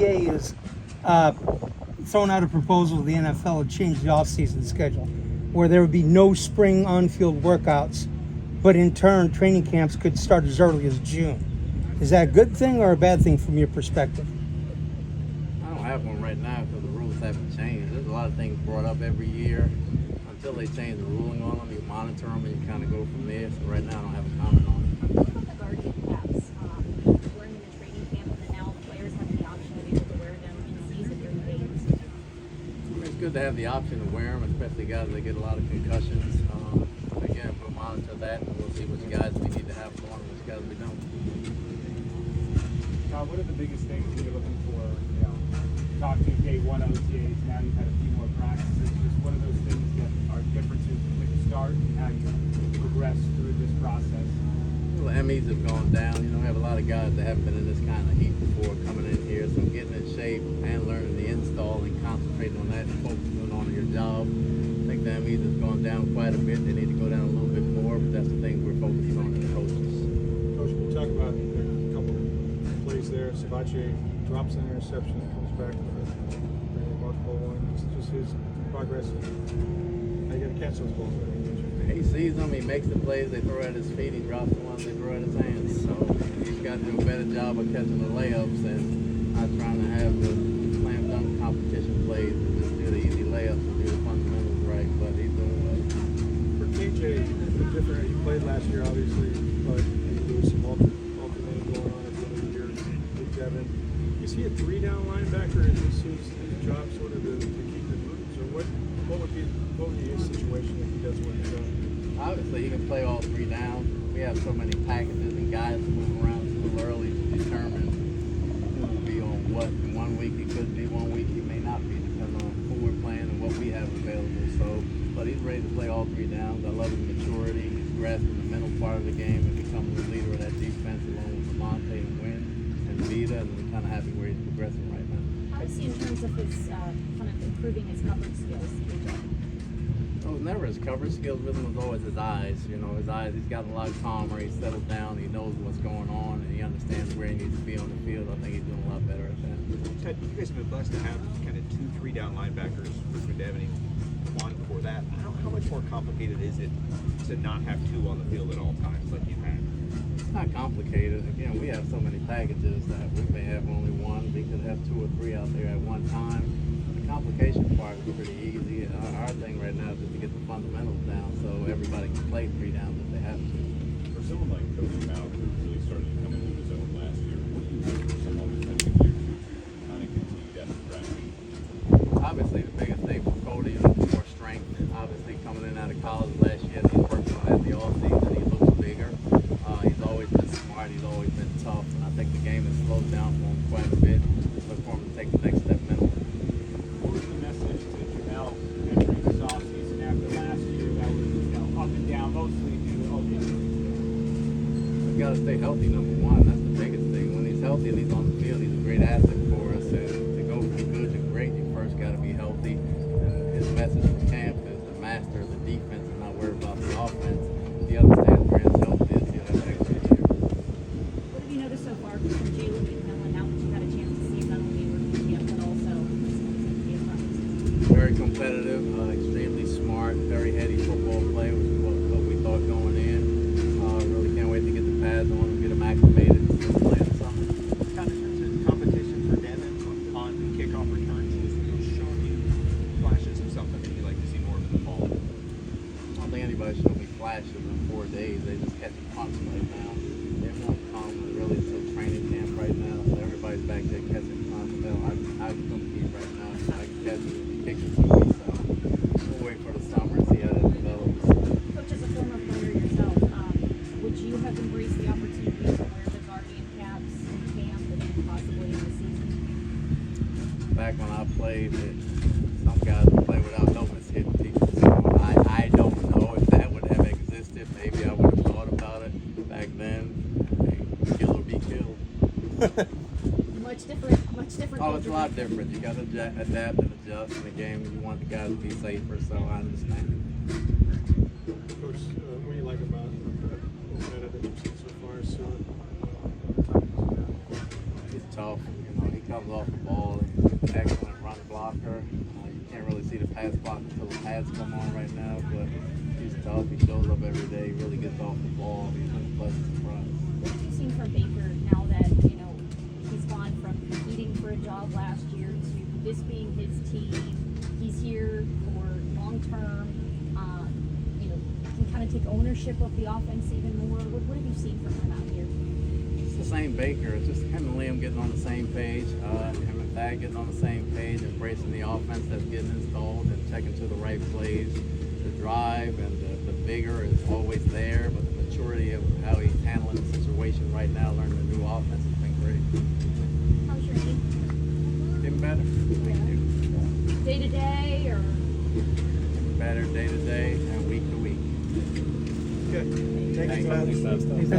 NFLPA is thrown out a proposal to the NFL to change the off-season schedule, where there would be no spring on-field workouts, but in turn, training camps could start as early as June. Is that a good thing or a bad thing from your perspective? I don't have one right now because the rules haven't changed. There's a lot of things brought up every year. Until they change the ruling on them, you monitor them and you kind of go from there. So right now I don't have a comment on it. What about the Guardian caps? Wearing them in training camp, and then now players have the option of able to wear them in season during games. It's good to have the option to wear them, especially guys that get a lot of concussions. Again, we'll monitor that and we'll see which guys we need to have for and which guys we don't. Todd, what are the biggest things you're looking for? You know, talk to day one OTAs, now you've had a few more practices. Just what are those things that are differences when you start and how you progress through this process? Well, the MEs have gone down. You know, we have a lot of guys that haven't been in this kind of heat before coming in here. So getting in shape and learning the install and concentrating on that and focusing on your job. I think the MEs have gone down quite a bit. They need to go down a little bit more, but that's the thing we're focusing on as coaches. Coach, can you talk about a couple of plays there? Savache drops an interception and comes back with a very remarkable one. Just his progress. How you got to catch those balls? He sees them, he makes the plays, they throw at his feet, he drops the ones they throw at his hands. So he's got to do a better job of catching the layups and not trying to have the slam dunk competition plays and just do the easy layups and do the fundamentals right, but he's doing well. For KJ, it's been different. You played last year, obviously, but there was some alternating going on at the end of the year with Devin. Is he a three-down linebacker? Is this his job sort of to keep the moves? Or what would be his situation if he does what he's done? Obviously, he can play all three downs. We have so many packages and guys moving around a little early to determine who will be on what. And 1 week he could be, 1 week he may not be, depending on who we're playing and what we have available. So, but he's ready to play all three downs. I love his maturity. He's grasping the mental part of the game and becoming the leader of that defense along with Monte and Wynn and Vita. And we're kind of happy where he's progressing right now. How is he in terms of his kind of improving his coverage skills? It was never his coverage skills with him, was always his eyes. You know, his eyes, he's got a lot calmer, he's settled down, he knows what's going on, and he understands where he needs to be on the field. I think he's doing a lot better at that. Ted, you guys have been blessed to have kind of 2 3-down linebackers for Devin, one before that. How much more complicated is it to not have 2 on the field at all times like you've had? It's not complicated. Again, we have so many packages that we may have only one. We could have 2 or 3 out there at one time. The complication part is pretty easy. Our thing right now is just to get the fundamentals down so everybody can play 3 downs if they have to. For someone like Cody Mount, who really started to come into his own last year, what do you do for someone who's been in year 2 to kind of continue that progression? Obviously, the biggest thing for Cody is more strength. Obviously, coming in out of college last year, he's worked on that the offseason. He looks bigger. He's always been smart. He's always been tough. And I think the game has slowed down for him quite a bit. Look for him to take the next step mentally. What was the message to Jamel entering this offseason after last year that was up and down, mostly due to OTAs? We've got to stay healthy, number one. That's the biggest thing. When he's healthy and he's on the field, he's a great asset for us. And to go from good to great, you first got to be healthy. And his message from camp is to master the defense and not worry about the offense. He understands where his health is. He'll have an extra year. What have you noticed so far from Jalen McMillan now that you've had a chance to see him not only in rookie camp but also in practice? Very competitive, extremely smart, very heady football play, which is what we thought going in. Really can't wait to get the pads on and get him acclimated and play in the summer. Kind of sense of competition for Devin on kickoff returns. He's showing you flashes of something that you'd like to see more of in the fall. I don't think anybody showed me flashes in 4 days. They just catch punts right now. They won't come really until training camp right now. So everybody's back there catching punts. I compete right now. I can catch it and kick it to me. So we'll wait for the summer and see how that develops. Coach, as a former player yourself, would you have embraced the opportunity to wear the Guardian caps in camp and then possibly in the season? Back when I played, some guys would play without helmets hitting people. So I don't know if that would have existed. Maybe I would have thought about it back then. Kill or be killed. Much different. Oh, it's a lot different. You got to adapt and adjust in the game. You want the guys to be safer, so I understand. Coach, what do you like about that you've seen so far? He's tough. You know, he comes off the ball. He's an excellent run blocker. You can't really see the pass block until the pads come on right now, but he's tough. He shows up every day. He really gets off the ball. He's been a pleasant surprise. What have you seen from Baker now that, you know, he's gone from competing for a job last year to this being his team? He's here for long term, you know, can kind of take ownership of the offense even more. What have you seen from him out here? It's the same Baker. It's just him and Liam getting on the same page. Him and Thad getting on the same page, embracing the offense that's getting installed and checking to the right plays. The drive and the vigor is always there, but the maturity of how he's handling the situation right now, learning the new offense has been great. How's your knee? Getting better. Thank you. Day to day or? Getting better day to day and week to week. Okay. Thanks. Thanks, Todd. Thanks.